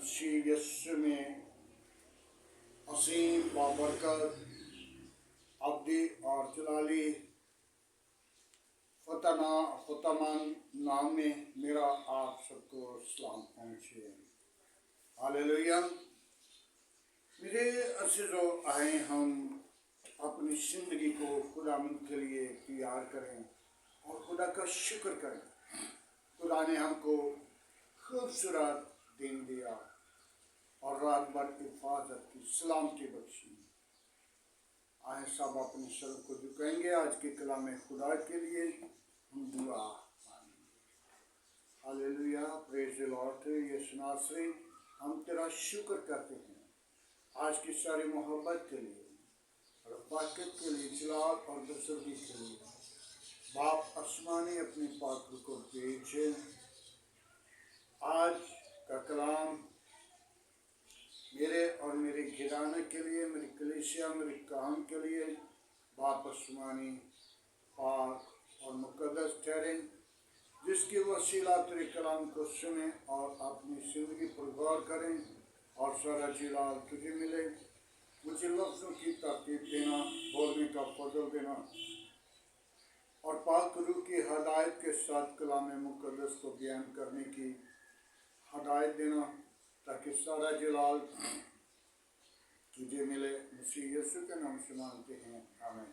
मसीह यीशु में असीम बाबरकत अब्दी और जलाली फतमान नाम में मेरा आप सबको सलाम पहुँचे। हालेलुया। मेरे अज़ीज़ो, आए हम अपनी ज़िंदगी को खुदावंद के लिए तैयार करें और खुदा का शुक्र करें। खुदा ने हमको खूबसूरत दिन दिया और रात भर हिफाजत की सलामती बख्शी। आए सब अपने सर को झुकाएंगे। आज के कलाम खुदा के लिए हम दुआ मांगेंगे। Hallelujah, praise the lord. यीशु नासरी, हम तेरा शुक्र करते हैं आज की सारी मोहब्बत के लिए और बरकत के लिए, जलाल और बुजुर्गी के लिए। बाप आसमानी अपने पात्र को भेजे। आज का कलाम मेरे और मेरे घराने के लिए, मेरी कलीसिया, मेरे काम के लिए बाप आसमानी पाक और मुकद्दस ठहरे, जिसकी वसीला तेरे कलाम को सुने और अपनी ज़िंदगी पर गौर करें और सारा जलाल तुझे मिले। मुझे लफ्ज़ों की तरतीब देना, बोलने का फजल देना और पाक रूह की हदायत के साथ कलाम मुकद्दस को बयान करने की हदायत देना, ताकि सारा जलाल तुझे मिले। मसीह यीशु के नाम से मांगते हैं, आमीन।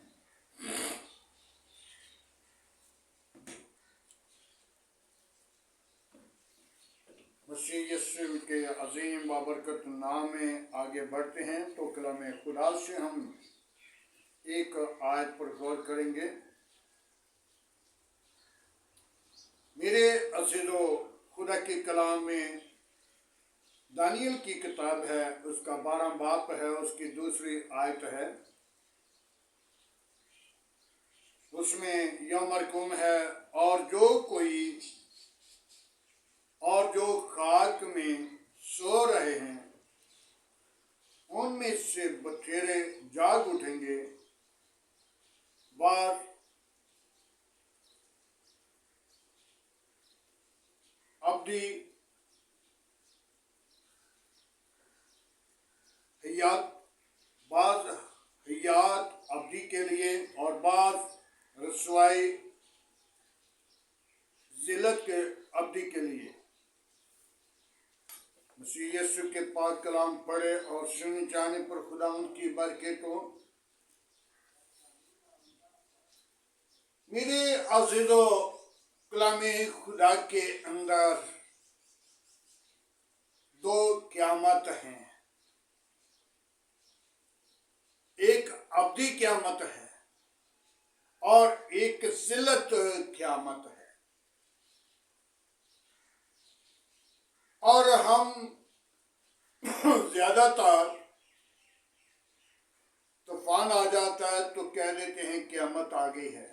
मसीह यीशु के अजीम बाबरकत नाम में आगे बढ़ते हैं तो कलाम खुदा से हम एक आयत पर गौर करेंगे। मेरे अज़ीज़ों, खुदा के कलाम में दानियल की किताब है, उसका 12 बाब है, उसकी दूसरी आयत है। उसमें यौमरकुम है, और जो खाक में सो रहे हैं उनमें से बथेरे जाग उठेंगे। बार अब्दी हयात अब्दी के लिए और बाज रसवाई जिलत के अब्दी के लिए। मसीह यीशु के पाक कलाम पढ़े और सुन जाने पर खुदा उनकी बरकतों। मेरे अज़ीज़ों, कलामे खुदा के अंदर दो क़यामत हैं। एक अब्दी क़यामत है और एक ज़िलत क़यामत है। और हम ज़्यादातर तूफान आ जाता है तो कह देते हैं क़यामत आ गई है।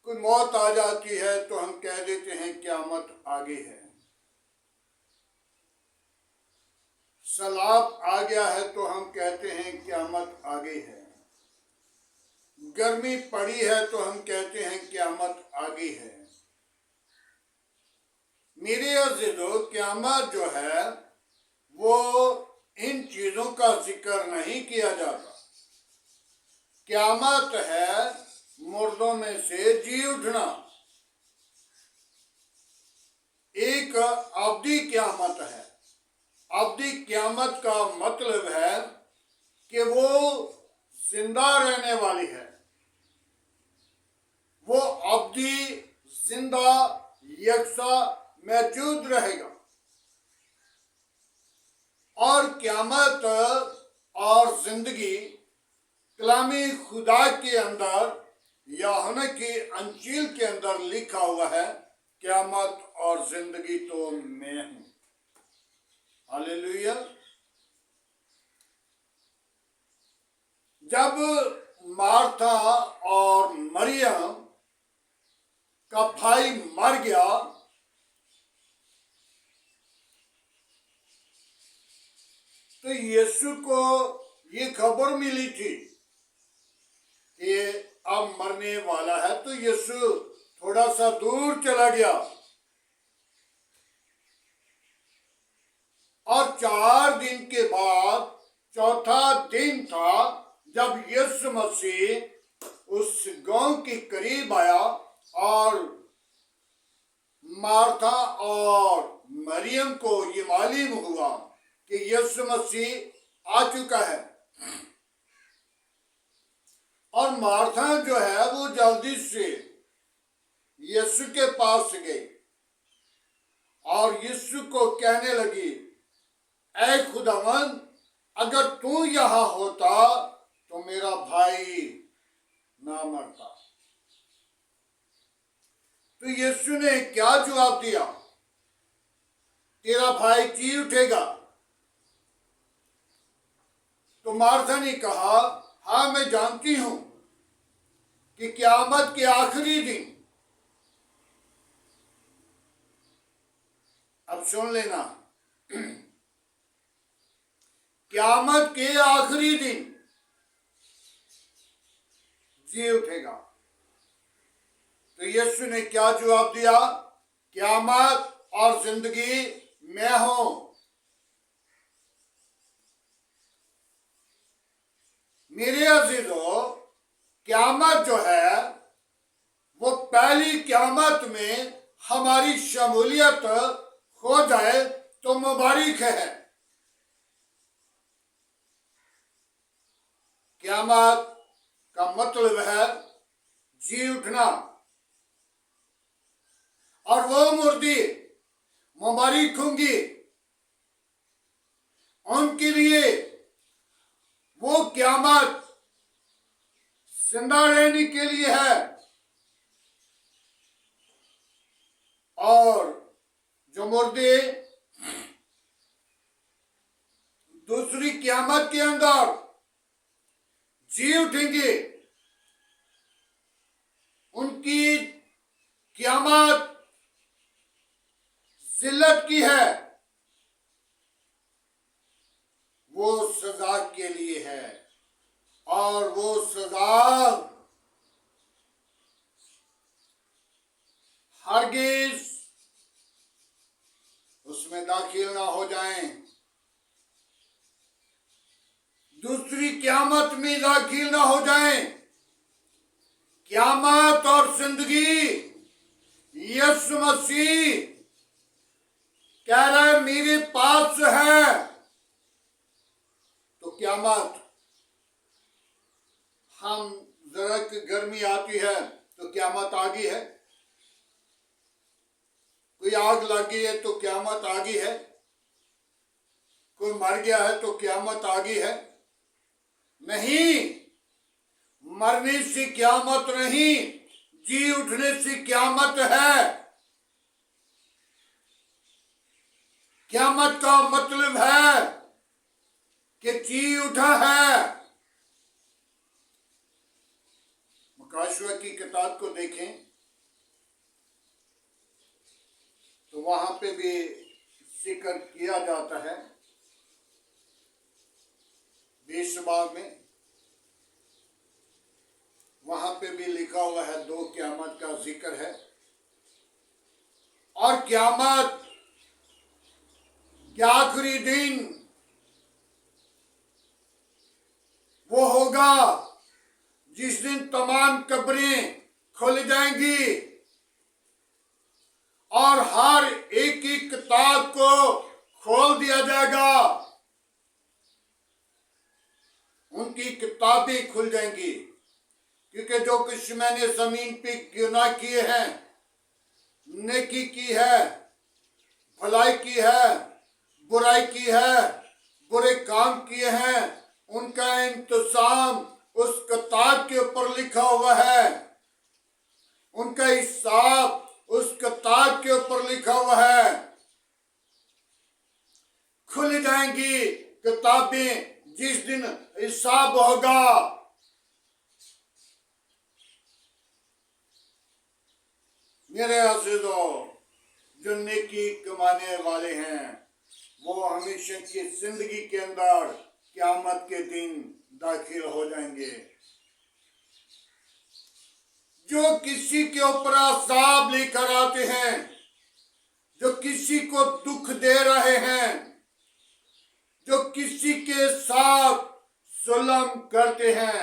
कोई मौत आ जाती है तो हम कह देते हैं क़यामत आ गई है। सैलाब आ गया है तो हम कहते हैं क़यामत आ गई है। गर्मी पड़ी है तो हम कहते हैं क़यामत आ गई है। मेरे अज़ीज़ों, क़यामत जो है वो इन चीज़ों का जिक्र नहीं किया जाता। क़यामत है मुर्दों में से जी उठना। एक अब्दी क़यामत है। अब्दी क़यामत का मतलब है कि वो जिंदा रहने वाली है। वो अब्दी जिंदा यकसा मौजूद रहेगा। और क़यामत और जिंदगी कलामी खुदा के अंदर, यूहन्ना की अंजील के अंदर लिखा हुआ है, क़यामत और जिंदगी तो मैं हूं। हालेलुया। जब मार्था और मरियम का भाई मर गया तो यीशु को ये खबर मिली थी कि अब मरने वाला है, तो यीशु थोड़ा सा दूर चला गया 4 दिन के बाद चौथा दिन था जब यीशु मसीह उस गांव के करीब आया और मार्था और मरियम को ये मालूम हुआ कि यीशु मसीह आ चुका है। और मार्था जो है वो जल्दी से यीशु के पास गई और यीशु को कहने लगी, ऐ खुदावंद, अगर तू यहां होता तो मेरा भाई ना मरता। तो यीशु ने क्या जवाब दिया? तेरा भाई जी उठेगा। तो मार्था ने कहा, हाँ मैं जानती हूं कि क़यामत के आखिरी दिन, अब सुन लेना, क़यामत के आखिरी दिन जी उठेगा। तो यीशु ने क्या जवाब दिया? क़यामत और जिंदगी मैं हूं। मेरे अजीजों, क़यामत जो है वो पहली क़यामत में हमारी शमूलियत हो जाए तो मुबारक है। क़यामत का मतलब है जी उठना, और वो मुर्दे मुबारक होंगी, उनके लिए वो क़यामत जिंदा रहने के लिए है। और जो मुर्दे दूसरी क़यामत के अंदर जी उठेंगे, उनकी क़यामत जिल्लत की है, वो सजा के लिए है। और वो सजा हरगिज उसमें दाखिल ना हो जाएं, दूसरी क़यामत में दाखिल ना हो जाएं। क़यामत और जिंदगी, यीशु मसीह कह रहा है मेरे पास है। तो क़यामत, हम जरा गर्मी आती है तो क़यामत आ गई है, कोई आग लगी है तो क़यामत आ गई है, कोई मर गया है तो क़यामत आ गई है। नहीं, मरने से क़यामत नहीं, जी उठने से क़यामत है। क़यामत का मतलब है कि जी उठा है। मकाशवा की किताब को देखें तो वहां पे भी जिक्र किया जाता है, 20 बाब में वहां पे भी लिखा हुआ है, 2 क़यामत का जिक्र है। और क़यामत के आखिरी दिन वो होगा जिस दिन तमाम कब्रें खुल जाएंगी और हर एक की किताब को खोल दिया जाएगा। उनकी किताबें खुल जाएंगी, क्योंकि जो कुछ मैंने जमीन पे गुनाह किए हैं, नेकी की है, भलाई की है, बुराई की है, बुरे काम किए हैं, उनका इंतजाम उस किताब के ऊपर लिखा हुआ है। उनका हिसाब उस किताब के ऊपर लिखा हुआ है। खुल जाएंगी किताबें जिस दिन हिसाब होगा। मेरे अज़ीज़ों, जो नेकी कमाने वाले हैं वो हमेशा की जिंदगी के अंदर क़यामत के दिन दाखिल हो जाएंगे। जो किसी के ऊपर अज़ाब लेकर आते हैं, जो किसी को दुख दे रहे हैं, जो किसी के साथ जुल्म करते हैं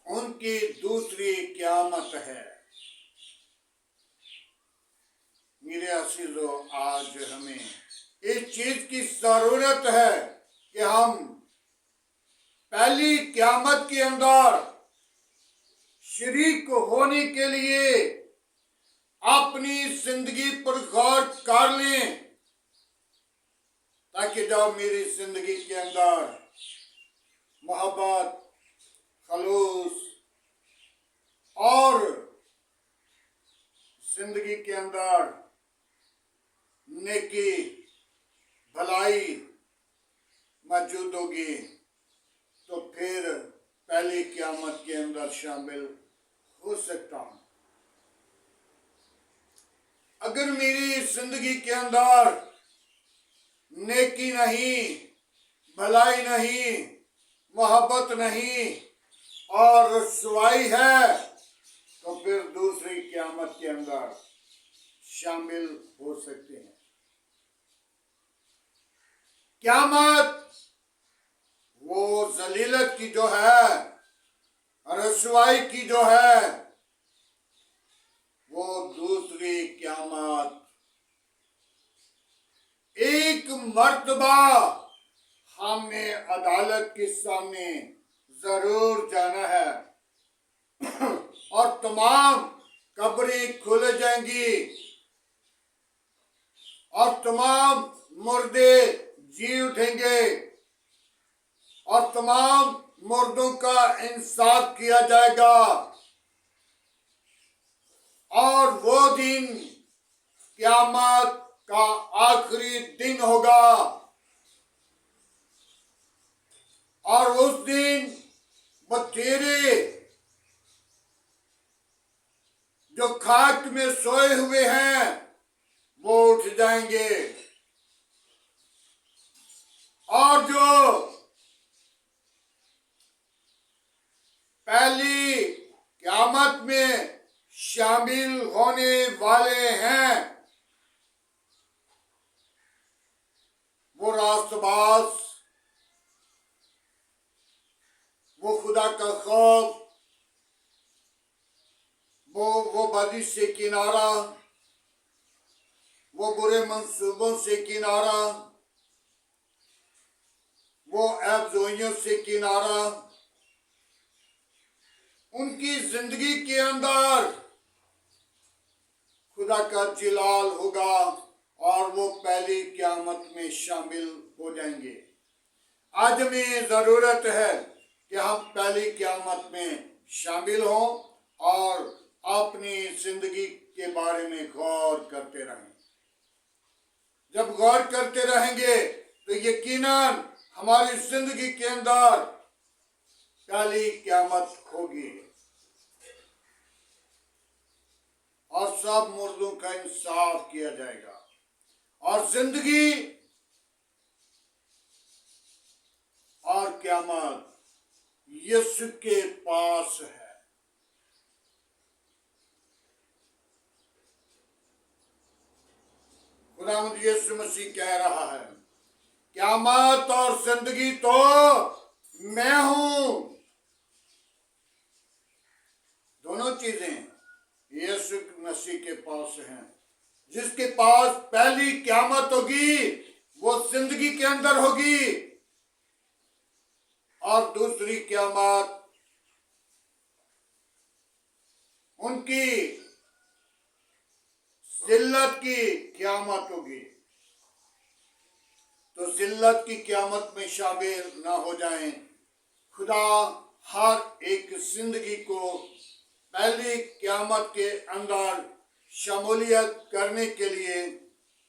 उनकी दूसरी क़यामत है। मेरे अजीजों, आज हमें इस चीज की जरूरत है कि हम पहली क़यामत के अंदर शरीक होने के लिए अपनी जिंदगी पर गौर कर लें, ताकि जब मेरी जिंदगी के अंदर मोहब्बत, खलूस और जिंदगी के अंदर नेकी, भलाई मौजूद होगी, तो फिर पहली क़यामत के अंदर शामिल हो सकता हूं। अगर मेरी जिंदगी के अंदर नेकी नहीं, भलाई नहीं, मोहब्बत नहीं और रुसवाई है, तो फिर दूसरी क़यामत के अंदर शामिल हो सकते हैं। क़यामत वो जलीलत की जो है, रुसवाई की जो है, वो दूसरी क़यामत एक मर्तबा हमें अदालत के सामने जरूर जाना है और तमाम कब्रें खुल जाएंगी और तमाम मुर्दे जी उठेंगे और तमाम मुर्दों का इंसाफ किया जाएगा। और वो दिन क़यामत का आखिरी दिन होगा और उस दिन बतेरे जो खाक में सोए हुए हैं वो उठ जाएंगे और जो पहली क़यामत में शामिल होने वाले हैं वो रास्तबाज, वो खुदा का खौफ, वो बदी से किनारा, वो बुरे मंसूबों से किनारा, वो ऐबजोइयों से किनारा, उनकी जिंदगी के अंदर खुदा का जिलाल होगा और वो पहली क़यामत में शामिल हो जाएंगे। आज हमें जरूरत है कि हम पहली क़यामत में शामिल हों और अपनी जिंदगी के बारे में गौर करते रहें। जब गौर करते रहेंगे तो यकीनन हमारी जिंदगी के अंदर पहली क़यामत होगी और सब मुर्दों का इंसाफ किया जाएगा और जिंदगी और क़यामत यीशु के पास है। खुदावंद यीशु मसीह कह रहा है, क़यामत और जिंदगी तो मैं हूं। दोनों चीजें यीशु मसीह के पास हैं। जिसके पास पहली क़यामत होगी वो जिंदगी के अंदर होगी और दूसरी क़यामत उनकी जिल्लत की क़यामत होगी। तो जिल्लत की क़यामत में शामिल ना हो जाएं। खुदा हर एक जिंदगी को पहली क़यामत के अंदर शमूलियत करने के लिए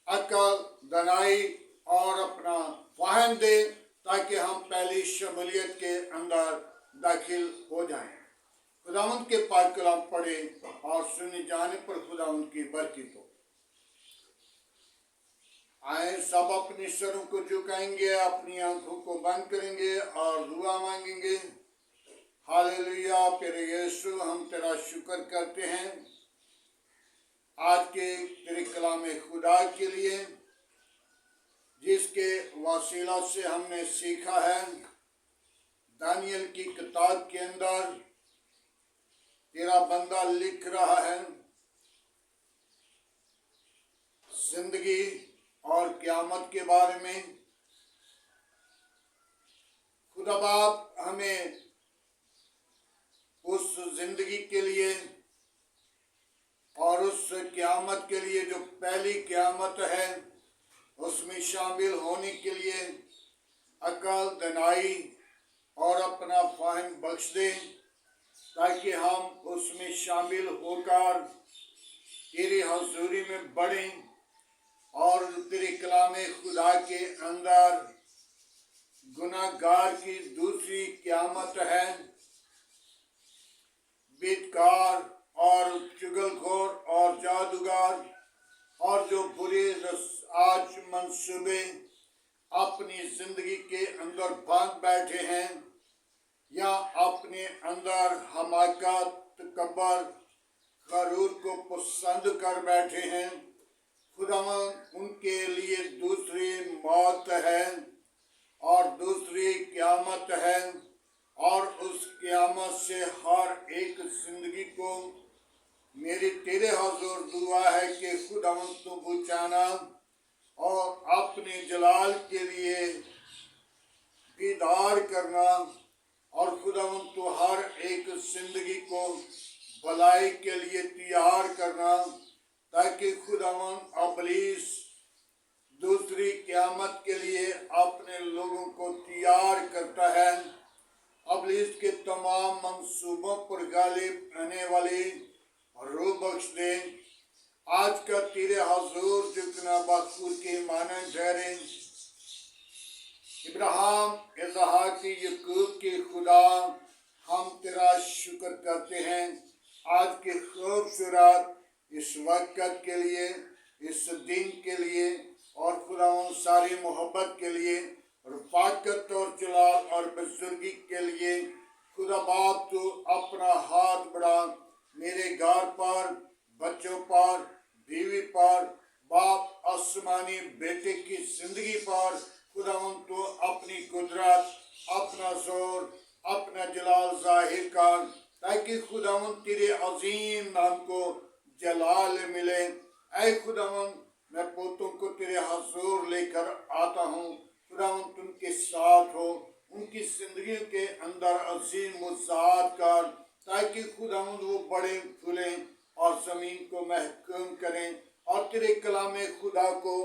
अकल, दनाई और अपना फ़हम दे, ताकि हम पहली शमूलियत के अंदर दाखिल हो जाएं। खुदावंद के पाक कलाम पढ़े और सुने जाने पर खुदावंद की बरकत हो। आए सब अपने सरों को झुकाएंगे, अपनी आंखों को बंद करेंगे और दुआ मांगेंगे। हालेलुया। प्यारे यीशु, हम तेरा शुक्र करते हैं आज के तेरे कलाम खुदा के लिए। जिसके वसीला से हमने सीखा है। दानियल की किताब के अंदर तेरा बंदा लिख रहा है जिंदगी और क़यामत के बारे में। खुदा बाप हमें उस जिंदगी के लिए और उस क़यामत के लिए, जो पहली क़यामत है, उसमें शामिल होने के लिए अकल, दनाई और अपना फ़हम बख्श दे, ताकि हम उसमें शामिल होकर तेरी हज़ूरी में बढ़ें और तेरे कलाम खुदा के अंदर गुनाहगार की दूसरी क़यामत है, बेकार और चुगलखोर और जादूगर और जो बुरे आज मंसूबे अपनी जिंदगी के अंदर बांध बैठे हैं या अपने अंदर हमाकत, तकब्बुर, गरूर को पसंद कर बैठे हैं, खुदावंद उनके लिए दूसरी मौत है और दूसरी क़यामत है। और उस क़यामत से हर एक जिंदगी को मेरी तेरे हजूर दुआ है कि खुदावंद तू बचाना और अपने जलाल के लिए दीदार करना, और खुदावंद तू हर एक जिंदगी को भलाई के लिए तैयार करना, ताकि खुदावंद इब्लीस दूसरी क़यामत के लिए अपने लोगों को तैयार करता है। इब्लीस के तमाम मंसूबों पर गालिब आने वाली रूह बख्श दे। आज का तेरे हजूर जितना बखूर के मानन ठहरे। इब्राहिम, इसहाक, याकूब के खुदा, हम तेरा शुक्र करते हैं आज के खूबसूरत इस वक्त के लिए, इस दिन के लिए, और खुदा उन सारी मोहब्बत के लिए, रफ़ाकत और जलाल और बुजुर्गी के लिए। खुदा बाप तू अपना हाथ बढ़ा मेरे घर पर, बच्चों पर, बीवी पर, बाप आसमानी बेटे की जिंदगी पर। खुदावंद तू अपनी कुदरत, अपना जोर, अपना जलाल जाहिर कर, ताकि खुदावंद तेरे अजीम नाम को जलाल मिले। ऐ खुदावंद मैं पोतों को तेरे हजूर लेकर आता हूँ, खुदावंद उनके साथ हो, उनकी जिंदगी के अंदर अजीम मुसाद कर, ताकि खुदावंद वो बड़े फूलें और ज़मीन को महकूम करें और तेरे कलाम खुदा को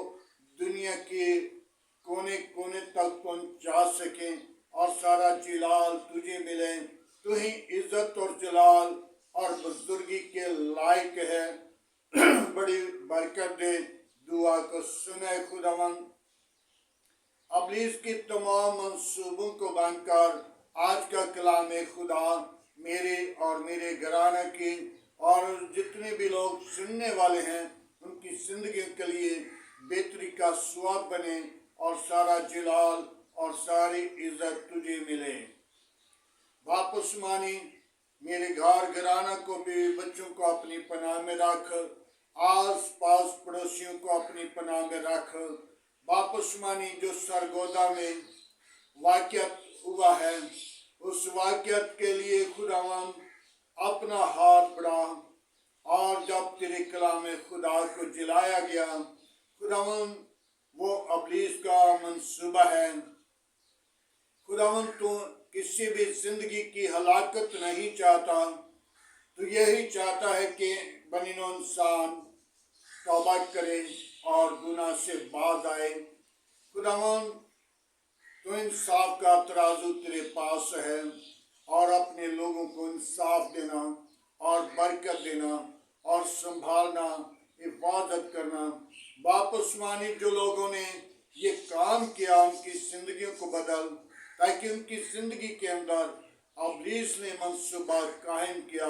दुनिया के कोने कोने तक पहुँचा सकें और सारा जलाल तुझे मिले। तू ही इज्जत और जलाल और बुजुर्गी के लायक है। बड़ी बरकत दे, दुआ को सुने खुदावंद। इब्लीस की तमाम मंसूबों को बांधकर आज का कलाम खुदा मेरे और मेरे घराने की और जितने भी लोग सुनने वाले हैं उनकी जिंदगी के लिए बेहतरी का स्वाब बने और सारा जलाल और सारी इज्जत तुझे मिले। वापस मानी मेरे घर घराना को भी, बच्चों को अपनी पनाह में रख, आस पास पड़ोसियों को अपनी पनाह में रख। वापस मानी जो सरगोदा में वाक़ियत हुआ है, उस वाक़ियत के लिए खुदावंद अपना हाथ बढ़ा, और जब तेरे कलाम खुदा को जलाया गया, खुदावंद वो इब्लीस का मंसूबा है। खुदावंद तू किसी भी जिंदगी की हलाकत नहीं चाहता, तो यही चाहता है कि बनी नौ इंसान तौबा करे और गुनाह से बाज आए। खुदावंद तो इंसाफ का तराजू तेरे पास है, और अपने लोगों को इंसाफ देना और बरकत देना और संभालना, हिफाजत करना। वापस मानी जो लोगों ने ये काम किया उनकी जिंदगियों को बदल, ताकि उनकी जिंदगी के अंदर इब्लीस ने मंसूबा कायम किया।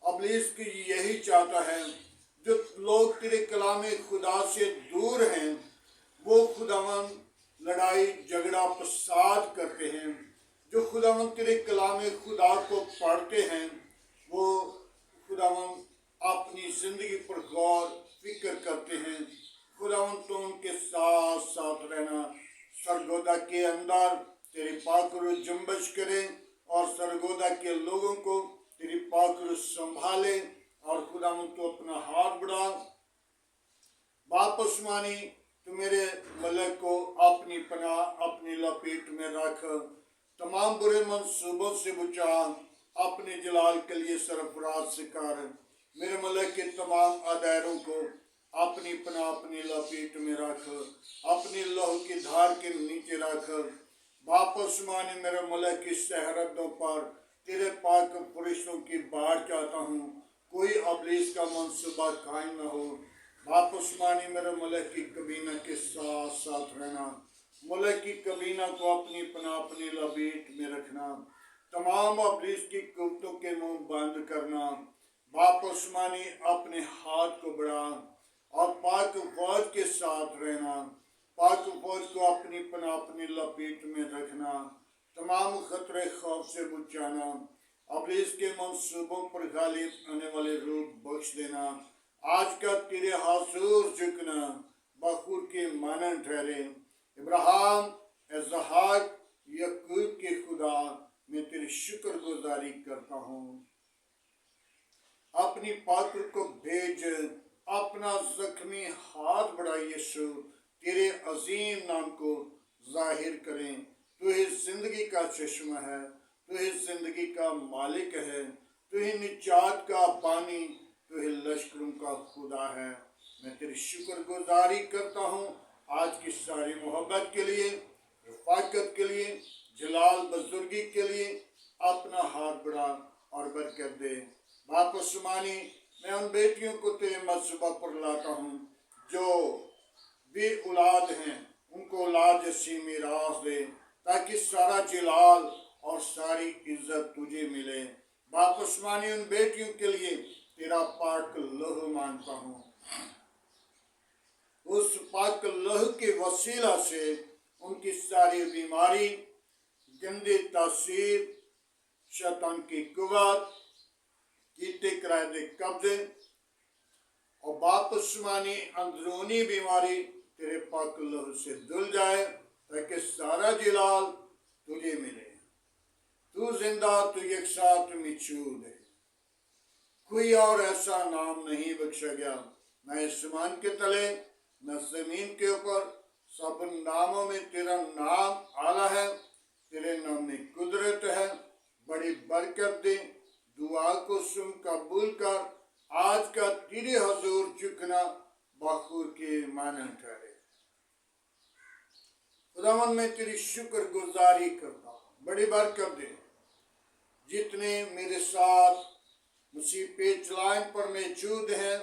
इब्लीस की यही चाहता है जो लोग तेरे कलाम खुदा से दूर हैं, वो खुदावंद लड़ाई झगड़ा फसाद करते हैं। जो खुदावंद तेरे कलाम खुदा को पढ़ते हैं, वो खुदावंद अपनी जिंदगी पर गौर फिक्र करते हैं। खुदावन तो उनके साथ साथ रहना, सरगोदा के अंदर तेरी पाक जुम्बश करे और सरगोदा के लोगों को तेरी पाक संभाले। और खुदावन तो अपना हाथ बढ़ा, वापस मानी तो मेरे मलक को अपनी पनाह अपनी लपेट में रख, तमाम बुरे मंसूबों से बचा, अपने जलाल के लिए सरफराज से कर। मेरे मलक के तमाम अदारों को अपनी पनाह अपनी लपेट में रख, अपनी लहू की धार के नीचे रख। वापस माने मेरे मलक की सरहदों पर तेरे पाक फरिश्तों की बाढ़ चाहता हूँ, कोई अबलीस का मंसूबा कायम न हो। वापस माने मेरे मलक की कबीना के साथ साथ रहना, मलक की कबीना को अपनी पनाह अपनी लपेट में रखना, तमाम अबलीस की कुव्वतों के मुंह बंद करना। वापस माने अपने हाथ को बढ़ा और पाक फौज के साथ रहना, पाक फौज को अपनी पनाह अपनी लपेट में रखना, तमाम खतरे खौफ से बचाना, अबलीस के मंसूबों पर गालिब आने वाले रूप बख्श देना। आज का तेरे हाज़ुर झुकना बखूर के मानन ठहरे। इब्राहिम, इसहाक, याकूब के खुदा, मैं तेरी शुक्रगुजारी करता हूँ। अपनी पात्र को भेज, अपना जख्मी हाथ बढ़ा यीशु, तेरे अजीम नाम को जाहिर करें। तू ही जिंदगी का चश्मा है, तू ही जिंदगी का मालिक है, तू ही निजात का पानी, तू ही लश्करों का खुदा है। मैं तेरी शुक्रगुजारी करता हूँ आज की सारी मोहब्बत के लिए, रफाकत के लिए, जलाल बुजुर्गी के लिए। अपना हाथ बढ़ा और बरकत दे। वापस मानी मैं उन बेटियों को तेरे मज़हबा पर लाता हूँ जो भी औलाद हैं, उनको औलाद जैसी मीरास दे, ताकि सारा जलाल और सारी इज्जत तुझे मिले। वापस मानी उन बेटियों के लिए तेरा पाक लहू मांगता हूँ, उस पाक लहू के वसीला से उनकी सारी बीमारी, गंदे तासीर, शैतान की कुव्वत, कीते कराए कब्जे और वापस मानी अंदरूनी बीमारी तेरे पाक लहू से धुल जाए, ताकि सारा जलाल तुझे मिले। तू जिंदा, तू यकसा, तू मिचूद है, कोई और ऐसा नाम नहीं बख्शा गया, न आसमान के तले न जमीन के ऊपर, सब नामों में तेरा नाम आला है। तेरे नाम में कुदरत है, बड़ी बरकत दे। दुआ को सुन कबूल कर। आज का तेरे हजूर झुकना बखूर के मानन ठहरे। खुदावन मैं तेरी शुक्रगुजारी करता हूँ, बड़ी बरकत दे। जितने मेरे साथ मसीह पे चलाइन पर मौजूद हैं,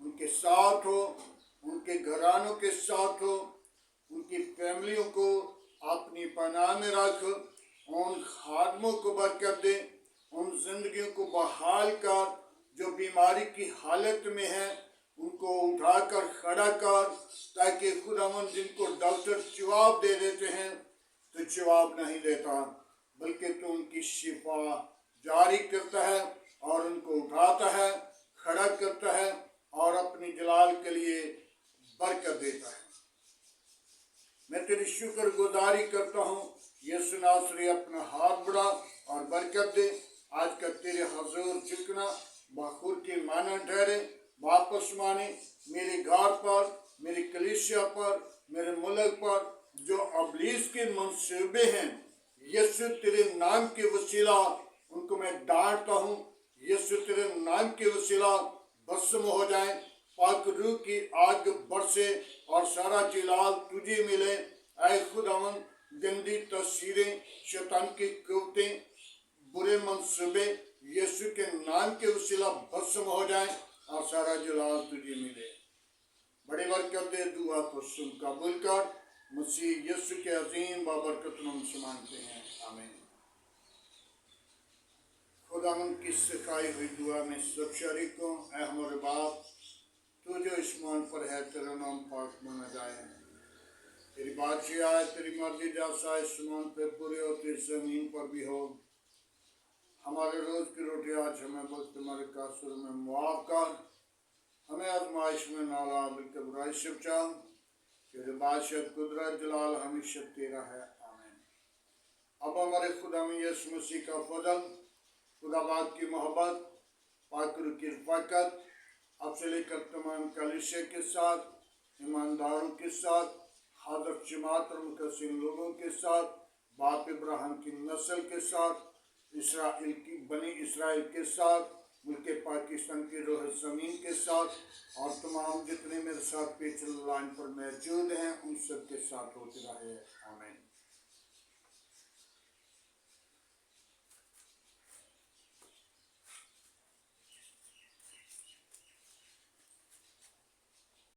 उनके साथ हो, उनके घरानों के साथ हो, उनकी फैमिलियों को अपनी पनाह में रख। उन खादमों को बरकत दे, उन जिंदगियों को बहाल कर जो बीमारी की हालत में है, उनको उठाकर खड़ा कर, ताकि खुदावन जिनको डॉक्टर जवाब दे देते हैं तो जवाब नहीं देता, बल्कि तो उनकी शिफा जारी करता है और उनको उठाता है, खड़ा करता है और अपनी जलाल के लिए बरकत देता है। मैं तेरी शुक्रगुजारी करता हूँ। यीशु नासरी अपना हाथ बढ़ा और बरकत दे। आज का तेरे हजूर झुकना बखूर के मानन ठहरे। वापस माने मेरे घर पर, मेरी कलीसिया पर, मेरे मुल्क पर जो अबलीस के मंसूबे हैं, यीशु तेरे नाम के वसीला उनको मैं डांटता हूँ। यीशु तेरे नाम के वसीला भस्म हो जाए, पाक रूह की आग बरसे और सारा जलाल तुझे मिले। ऐ खुदावन, गंदी तस्वीरें, शैतान की कुव्वतें, बुरे मंसूबे यीशु के नाम के वसीला भस्म हो जाए और सारा जलाल तुझे मिले। बड़ी बरकत दे। दुआ को सुन कबूल कर। मसीह यीशु के अजीम बाबरकत नाम से मांगते हैं, आमीन। खुदावन की सिखाई हुई दुआ में सब शरीक हों। ऐ हमारे बाप, तू जो आसमान पर है, तेरा नाम पाक माना जाए, तेरी बादशाही आए, तेरी मर्जी जैसा आसमान पे पूरी होती जमीन पर भी हो। हमारे रोज की रोटी आज हमें वक्त हमारे कासुर में मुआफ कर, हमें आजमाइश में ना ला बल्कि बुराई से बचा, तेरे बादशाह कुदरत जलाल हमेशा तेरा है, आमीन। अब हमारे खुदा में यीशु मसीह का फजल, खुदा बाप की मोहब्बत, पाक रूह की रफ़ाकत आपसे लेकर तमाम कलीसिया के साथ, ईमानदारों के साथ, हज़रत जमात और मुकस्सिम लोगों के साथ, बाप इब्राहिम की नस्ल के साथ, इसराइल की बनी इसराइल के साथ, मुल्क पाकिस्तान की रोह ज़मीन के साथ और तमाम जितने मेरे साथ पेचल लाइन पर मौजूद हैं उन सब के साथ होते रहे, आमीन।